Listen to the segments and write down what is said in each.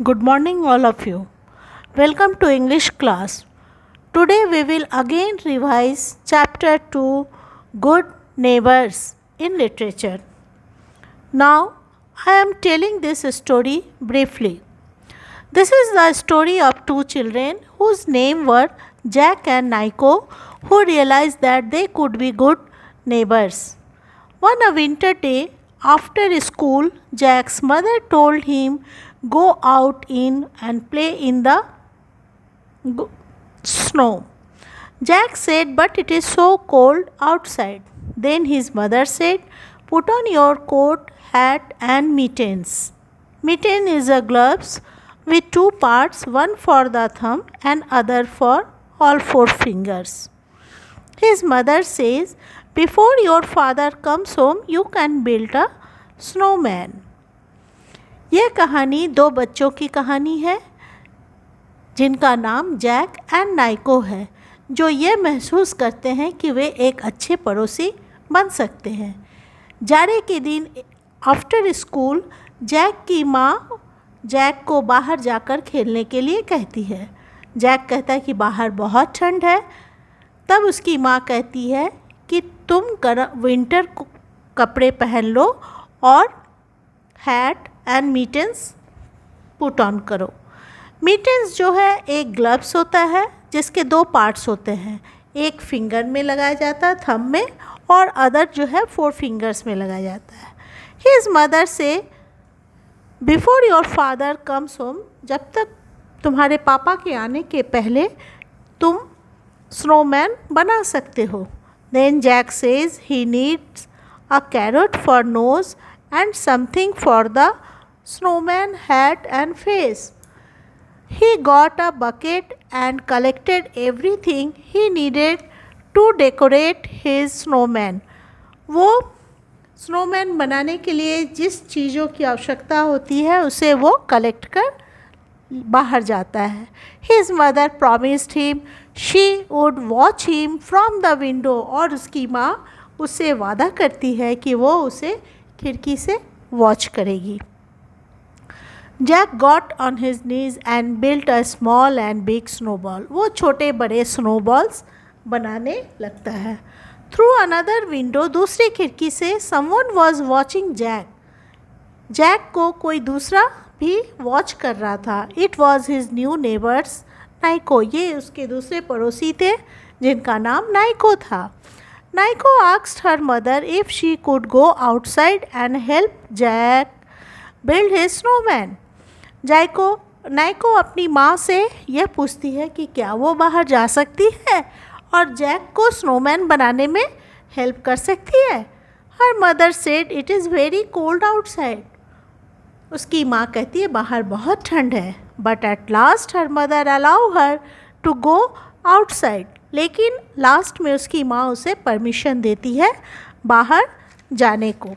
Good morning, all of you. Welcome to English class. Today we will again revise Chapter 2 Good Neighbors in Literature. Now, I am telling this story briefly. This is the story of two children whose names were Jack and Nico, who realized that they could be good neighbors. One a winter day after school, Jack's mother told him go out in and play in the snow. Jack said, but it is so cold outside. Then his mother said, put on your coat, hat and mittens. Mitten is a gloves with two parts, one for the thumb and other for all four fingers. His mother says, before your father comes home, you can build a snowman. यह कहानी दो बच्चों की कहानी है जिनका नाम Jack and Naiko है, जो ये महसूस करते हैं कि वे एक अच्छे पड़ोसी बन सकते हैं। जाड़े के दिन आफ्टर स्कूल जैक की माँ जैक को बाहर जाकर खेलने के लिए कहती है। जैक कहता है कि बाहर बहुत ठंड है। तब उसकी माँ कहती है कि तुम विंटर कपड़े पहन लो और hat and mittens put on करो। मिटन्स जो है एक ग्लव्स होता है जिसके दो पार्ट्स होते हैं, एक फिंगर में लगाया जाता है थंब में और अदर जो है 4 फिंगर्स में लगाया जाता है। हिज मदर से before your father comes home, जब तक तुम्हारे पापा के आने के पहले तुम स्नोमैन बना सकते हो। Then Jack says he needs a carrot for nose and something for the snowman hat and face. He got a bucket and collected everything he needed to decorate his snowman. वो snowman बनाने के लिए जिस चीज़ों की आवश्यकता होती है उसे वो कलेक्ट कर बाहर जाता है। His mother promised him she would watch him from the window. और उसकी माँ उससे वादा करती है कि वो उसे खिड़की से वॉच करेगी। Jack got on his knees and built a small and big snowball. वो छोटे बड़े स्नोबॉल्स बनाने लगता है. थ्रू अनदर विंडो, दूसरी खिड़की से someone was watching Jack. Jack को कोई दूसरा भी वॉच कर रहा था. It was his new neighbours Naiko. ये उसके दूसरे पड़ोसी थे जिनका नाम नाइको था. Naiko asked her mother if she could go outside and help Jack build his snowman. Naiko अपनी माँ से यह पूछती है कि क्या वो बाहर जा सकती है और जैक को स्नोमैन बनाने में हेल्प कर सकती है. Her mother said it is very cold outside. उसकी माँ कहती है बाहर बहुत ठंड है. But at last her mother allow her to go outside. लेकिन लास्ट में उसकी माँ उसे परमिशन देती है बाहर जाने को.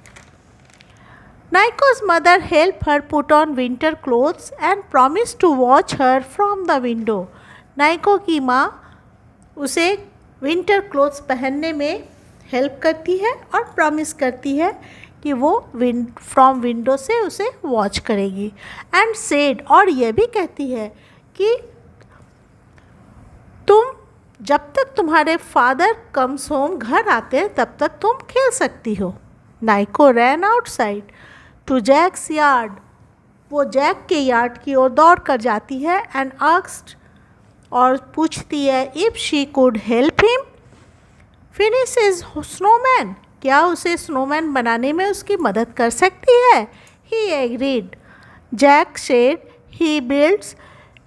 Nico's mother helped her put on winter clothes and promised to watch her from the window. Naiko की माँ उसे विंटर क्लोथ्स पहनने में हेल्प करती है और प्रॉमिस करती है कि वो फ्रॉम विंडो से उसे वॉच करेगी. एंड सेड, और यह भी कहती है कि तुम जब तक तुम्हारे फादर कम्स होम घर आते हैं तब तक तुम खेल सकती हो. नाइको रैन आउटसाइड टू जैक्स यार्ड. वो जैक के यार्ड की ओर दौड़ कर जाती है. एंड आस्क्ड, और पूछती है if she could help him finish his snowman. क्या उसे स्नोमैन बनाने में उसकी मदद कर सकती है. He agreed. Jack said he builds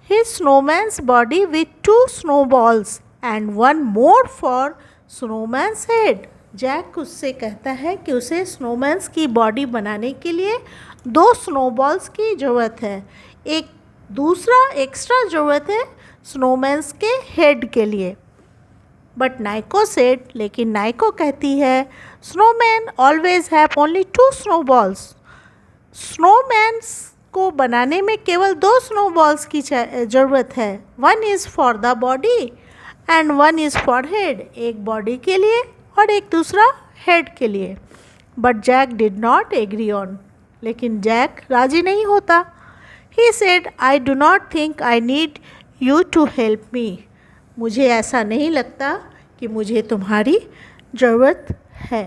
his snowman's body with 2 snowballs and 1 more for snowman's head. Jack उससे कहता है कि उसे स्नोमैन्स की बॉडी बनाने के लिए 2 स्नोबॉल्स की ज़रूरत है. एक दूसरा एक्स्ट्रा ज़रूरत है स्नोमैन्स के हेड के लिए. बट नाइको सेड, लेकिन नाइको कहती है snowman always have only 2 snowballs. स्नोमैन्स को बनाने में केवल 2 snowballs की ज़रूरत है. 1 is for the body and 1 is for head. एक बॉडी के लिए और एक दूसरा हेड के लिए. But Jack did not agree on. लेकिन जैक राजी नहीं होता. He said, I do not think I need you to help me. मुझे ऐसा नहीं लगता कि मुझे तुम्हारी ज़रूरत है.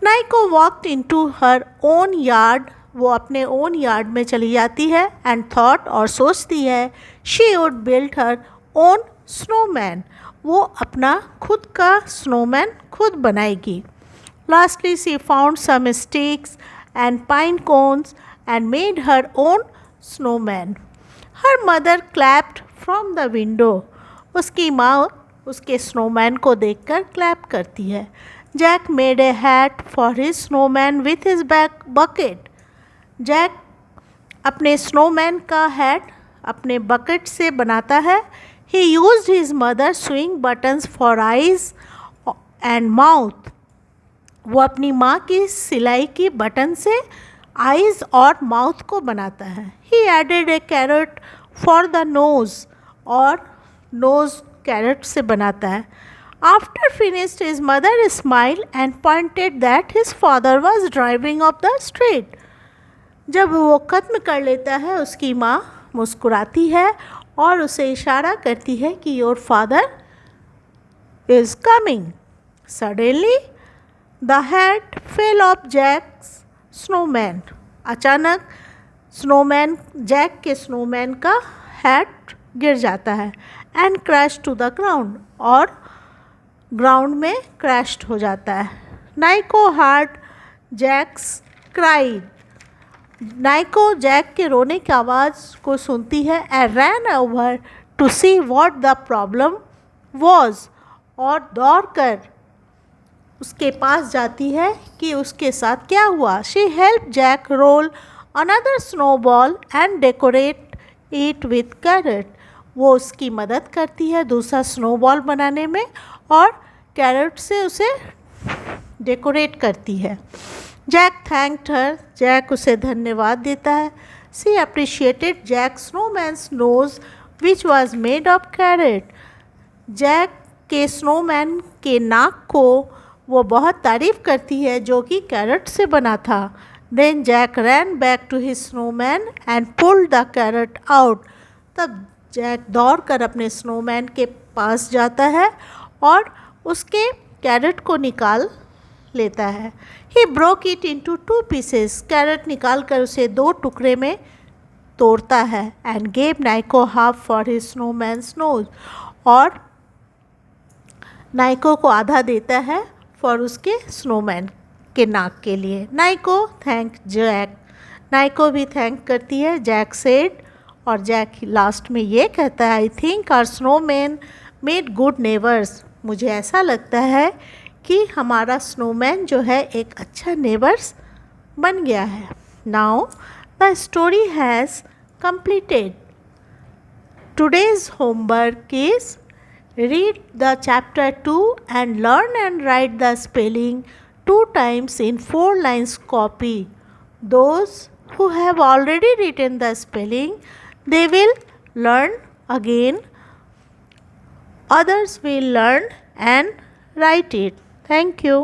Naiko walked into her own yard. वो अपने ओन यार्ड में चली जाती है. एंड थॉट, और सोचती है, she would build her own snowman. वो अपना खुद का स्नोमैन खुद बनाएगी. Lastly she found some sticks and pine cones and made her own snowman. Her mother clapped from the window. उसकी माँ उसके स्नोमैन को देखकर क्लैप करती है. Jack made a hat for his snowman with his bucket. Jack अपने snowman का hat अपने बकेट से बनाता है. He used his mother swing buttons for eyes and mouth. वो अपनी माँ की सिलाई की बटन से आइज़ और माउथ को बनाता है. He added a carrot for the nose. और नोज़ कैरेट से बनाता है. After finished his mother smile and pointed that his father was driving up the street. जब वो ख़त्म कर लेता है उसकी माँ मुस्कुराती है और उसे इशारा करती है कि your father is coming. Suddenly the hat fell off Jack's snowman. अचानक स्नोमैन जैक के स्नोमैन का हैट गिर जाता है. And crash to the ground. और ग्राउंड में क्रैश्ड हो जाता है. Naiko heard Jack's cried. Naiko Jack के रोने की आवाज़ को सुनती है. And ran over to see what the problem was. और दौड़कर उसके पास जाती है कि उसके साथ क्या हुआ. She help Jack roll another snowball and decorate it with carrot. वो उसकी मदद करती है दूसरा स्नोबॉल बनाने में और कैरेट से उसे डेकोरेट करती है. जैक थैंक्ड हर. जैक उसे धन्यवाद देता है. She appreciated Jack snowman's nose which was made of carrot. Jack के स्नोमैन के नाक को वो बहुत तारीफ़ करती है जो कि कैरेट से बना था. Then Jack ran back to his snowman and pulled the carrot out. तब जैक दौड़कर अपने स्नोमैन के पास जाता है और उसके कैरेट को निकाल लेता है. He broke it into 2 pieces. Carrot निकाल कर उसे 2 टुकड़े में तोड़ता है. And gave Naiko half for his snowman's nose. और नाइको को आधा देता है फॉर उसके स्नोमैन के नाक के लिए. Naiko thank Jack. नाइको भी थैंक करती है. Jack said. और जैक लास्ट में ये कहता है, I think our snowman made good neighbours. मुझे ऐसा लगता है कि हमारा स्नोमैन जो है एक अच्छा नेबर्स बन गया है. Now the story has completed. Today's homework is read the chapter 2 and learn and write the spelling 2 times in 4 lines copy. Those who have already written the spelling, they will learn again. Others will learn and write it. Thank you.